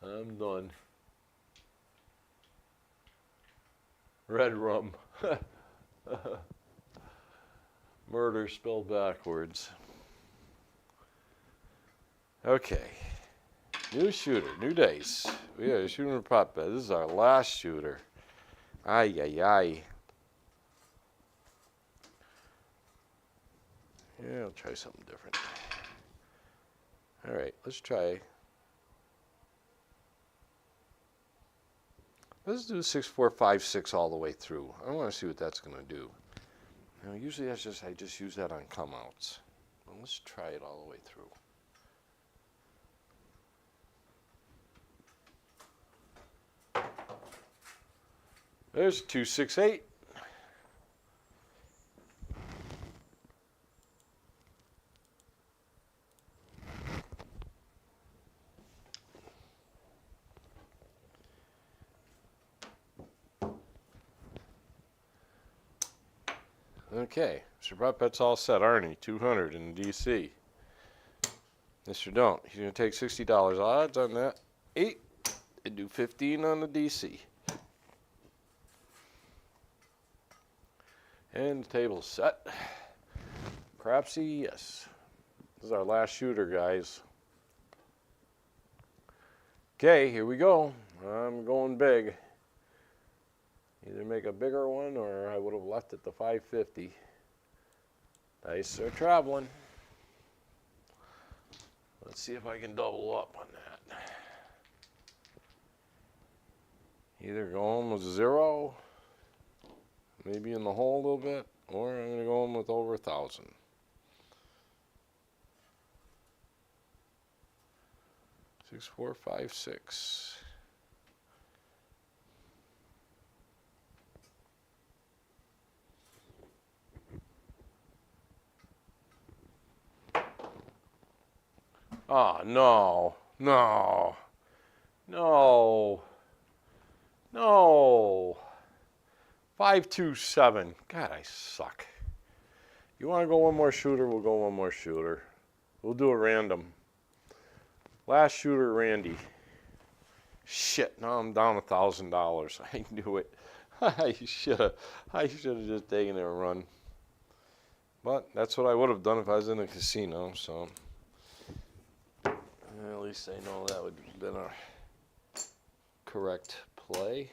I'm done. Red rum. Murder spelled backwards. Okay. New shooter, new dice. We are shooting a prop bet. This is our last shooter. Ay, ay, ay. Yeah, I'll try something different. All right, let's try. Let's do 6, 4, 5, 6 all the way through. I want to see what that's going to do. Now, usually I just use that on come outs. Well, let's try it all the way through. There's 2, 6, 8. Okay, Mr. Prop Bet's all set. Arnie, 200 in DC. Mr. Don't, he's going to take $60 odds on that 8 and do 15 on the DC. And the table's set. Crapsee, yes. This is our last shooter, guys. Okay, here we go. I'm going big. Either make a bigger one or I would have left it to 550. Dice are traveling. Let's see if I can double up on that. Either going with 0, maybe in the hole a little bit, or I'm going to go in with over 1,000. Six, 4, 5, 6. Oh, no, no, no, no. 5, 2, 7. God, I suck. You want to go one more shooter? We'll go one more shooter. We'll do a random. Last shooter, Randy. Shit, now I'm down $1,000. I knew it. I should have just taken it and run. But that's what I would have done if I was in a casino, so at least I know that would have been a correct play.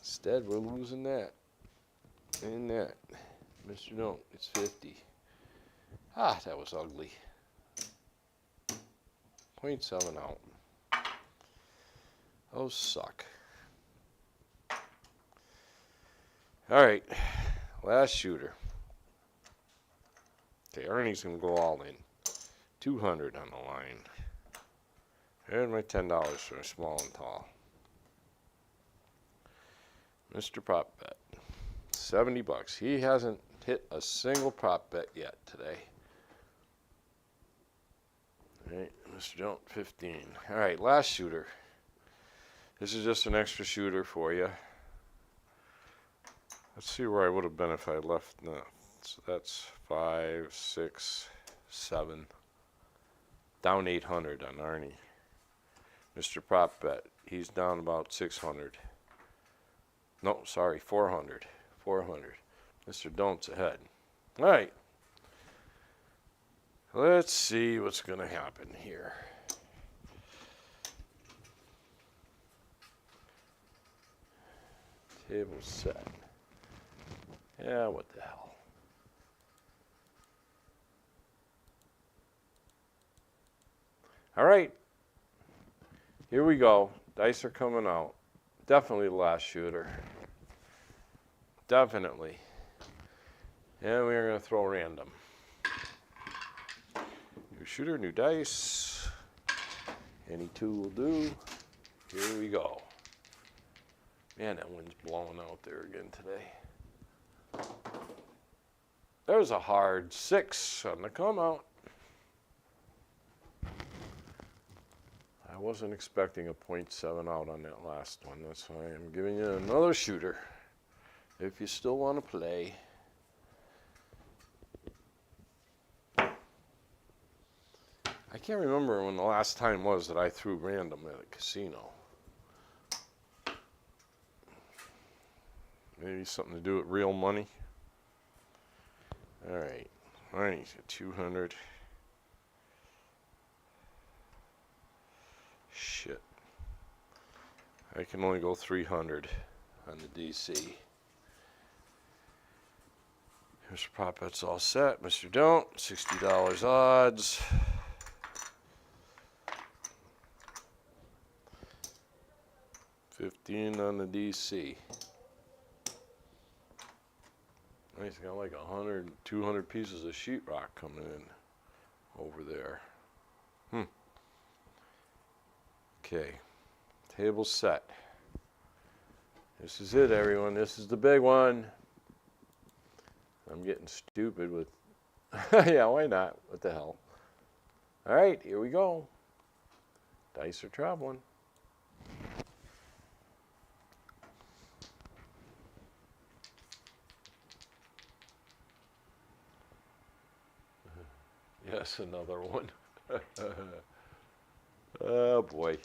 Instead, we're losing that and that. Mr. Don't, it's 50. Ah, that was ugly. 0.7 out. Those suck. All right, last shooter. Okay, Ernie's going to go all in. 200 on the line. And my $10 for a small and tall. Mr. Prop Bet. 70 bucks. He hasn't hit a single prop bet yet today. All right, Mr. Don't, 15. All right, last shooter. This is just an extra shooter for you. Let's see where I would have been if I left. No, so that's 5, 6, 7. Down 800 on Arnie. Mr. Prop Bet. He's down about 600. No, sorry, 400. 400. Mr. Don't's ahead. All right. Let's see what's going to happen here. Table set. Yeah, what the hell. All right. Here we go. Dice are coming out. Definitely the last shooter. Definitely. And we're going to throw random. New shooter, new dice. Any two will do. Here we go. Man, that wind's blowing out there again today. There's a hard 6 on the come out. I wasn't expecting a 0.7 out on that last one. That's why I'm giving you another shooter. If you still want to play. I can't remember when the last time was that I threw random at a casino. Maybe something to do with real money. All right. All right, he's got 200. Shit. I can only go 300 on the DC. Here's your prop bets all set. Mr. Don't, $60 odds. $15 on the DC. He's got like 100, 200 pieces of sheetrock coming in over there. Okay, table set. This is it, everyone. This is the big one. I'm getting stupid with, yeah, why not? What the hell? All right, here we go. Dice are traveling. Yes, another one. Oh boy.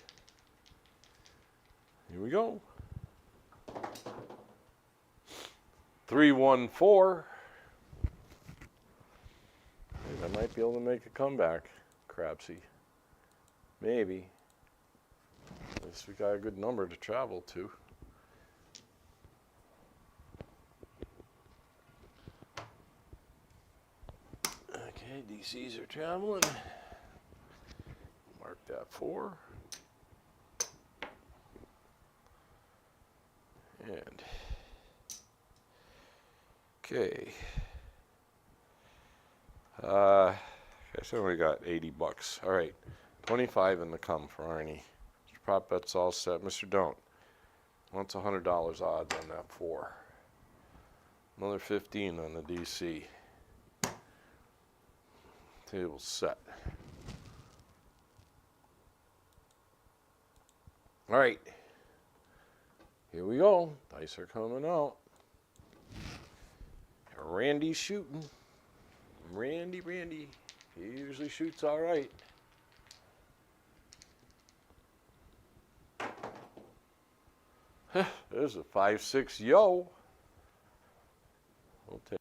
Here we go. 314. I might be able to make a comeback, crapsee. Maybe. At least we got a good number to travel to. Okay, DCs are traveling. Mark that 4. And okay. I guess I only got 80 bucks. All right, 25 in the come for Arnie. Mr. Prop bet's all set. Mr. Don't wants $100 odds on that 4. Another 15 on the DC. Table set. All right, here we go. Dice are coming out. Randy's shooting. Randy. He usually shoots all right. There's a 5-6 yo. We'll take.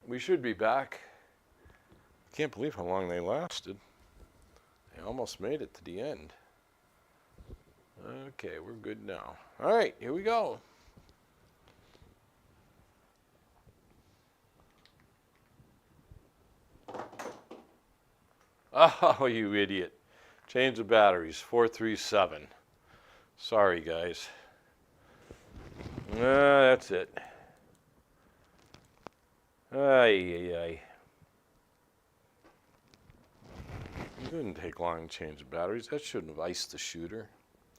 We should be back. Can't believe how long they lasted. They almost made it to the end. Okay, we're good now. All right, here we go. Oh, you idiot. Change the batteries, 437. Sorry, guys. That's it. Ay, ay, ay. It didn't take long to change the batteries. That shouldn't have iced the shooter.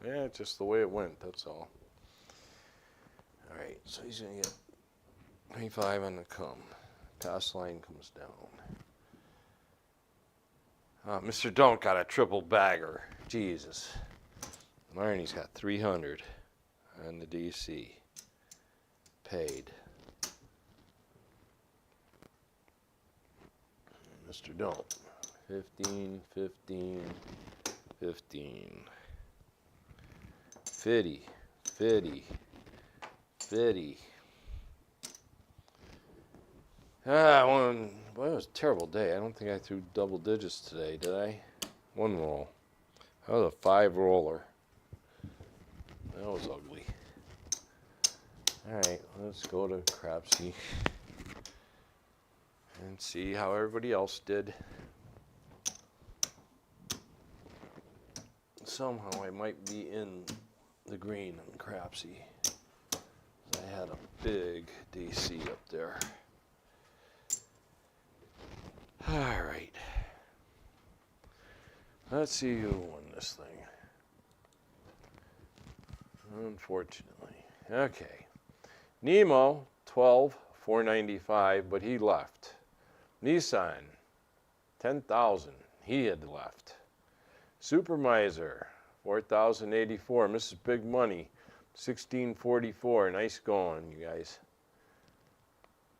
Yeah, it's just the way it went, that's all. All right, so he's going to get 25 on the come. Pass line comes down. Mr. Don't got a triple bagger. Jesus. Marnie's got 300 on the DC. Paid. Mr. Don't. 15, 15, 15. 50, 50, 50. Well, it was a terrible day. I don't think I threw double digits today, did I? One roll. That was a 5 roller. That was ugly. Alright, let's go to crapsee and see how everybody else did. Somehow I might be in the green on crapsee. I had a big DC up there. Alright. Let's see who won this thing. Unfortunately. Okay. Nemo, 12, 495, but he left. Nissan, 10,000. He had left. Super Miser, 4,084. Mrs. Big Money, 1644. Nice going, you guys.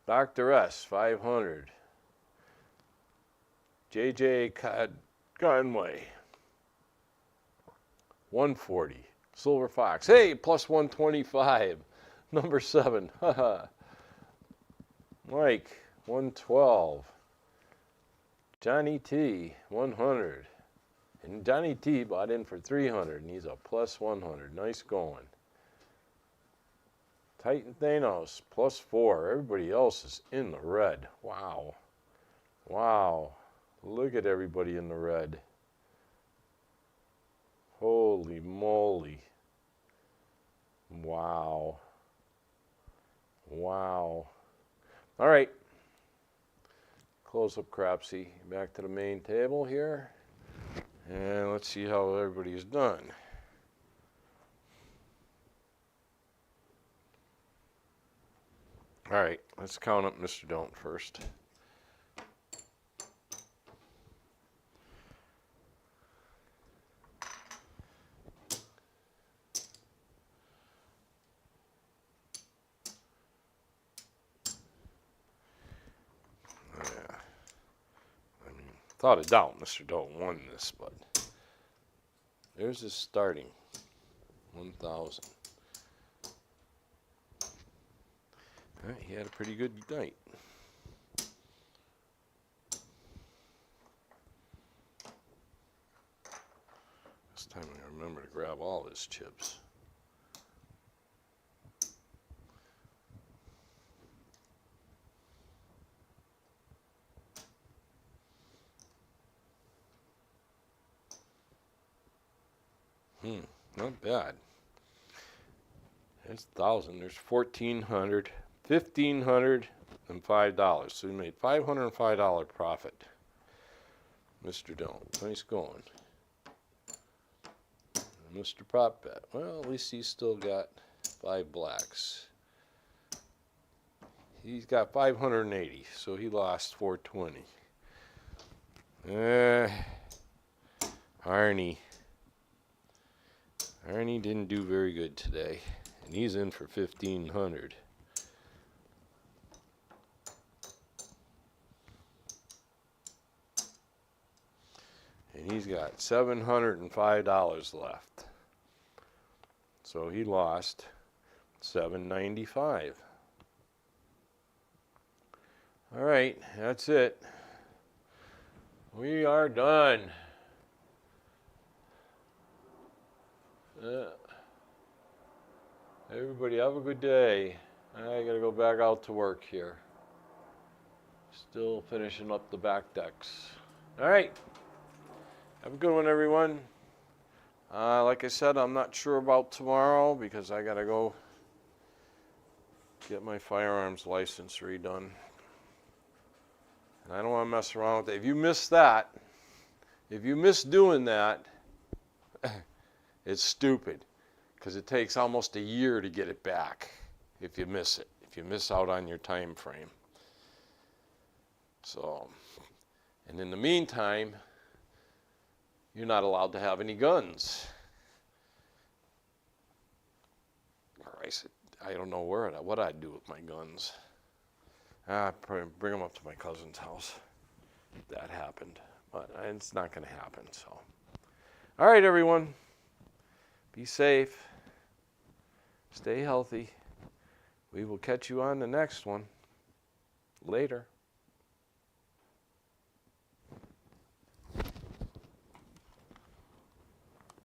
Dr. S, 500. JJ Conway, 140. Silver Fox, hey, plus 125. Number 7, haha. Mike, 112. Johnny T, 100. And Johnny T bought in for 300, and he's a plus 100. Nice going. Titan Thanos, plus 4. Everybody else is in the red. Wow. Wow. Look at everybody in the red. Holy moly. Wow. Wow. All right. Close up crapsee. Back to the main table here. And let's see how everybody's done. All right. Let's count up Mr. Don't first. Without a doubt, Mr. Don't won this, but there's his starting 1,000. All right, he had a pretty good night. This time I remember to grab all his chips. Not bad. There's 1,000. There's 1,400, 1,500, and $5. So we made $505 profit. Mr. Don't. Nice going. And Mr. Prop Bet. Well, at least he's still got 5 blacks. He's got 580, so he lost 420. Arnie didn't do very good today, and he's in for 1,500. And he's got $705 left. So he lost $795. All right, that's it. We are done. Everybody have a good day. I gotta go back out to work here. Still finishing up the back decks. All right. Have a good one, everyone. Like I said, I'm not sure about tomorrow because I got to go get my firearms license redone. And I don't want to mess around with it. If you miss that, if you miss doing that, it's stupid because it takes almost a year to get it back if you miss it, if you miss out on your time frame. So, and in the meantime, you're not allowed to have any guns. Or I said, I don't know what I'd do with my guns. I'd probably bring them up to my cousin's house if that happened. But it's not going to happen. So, all right, everyone. Be safe. Stay healthy. We will catch you on the next one. Later.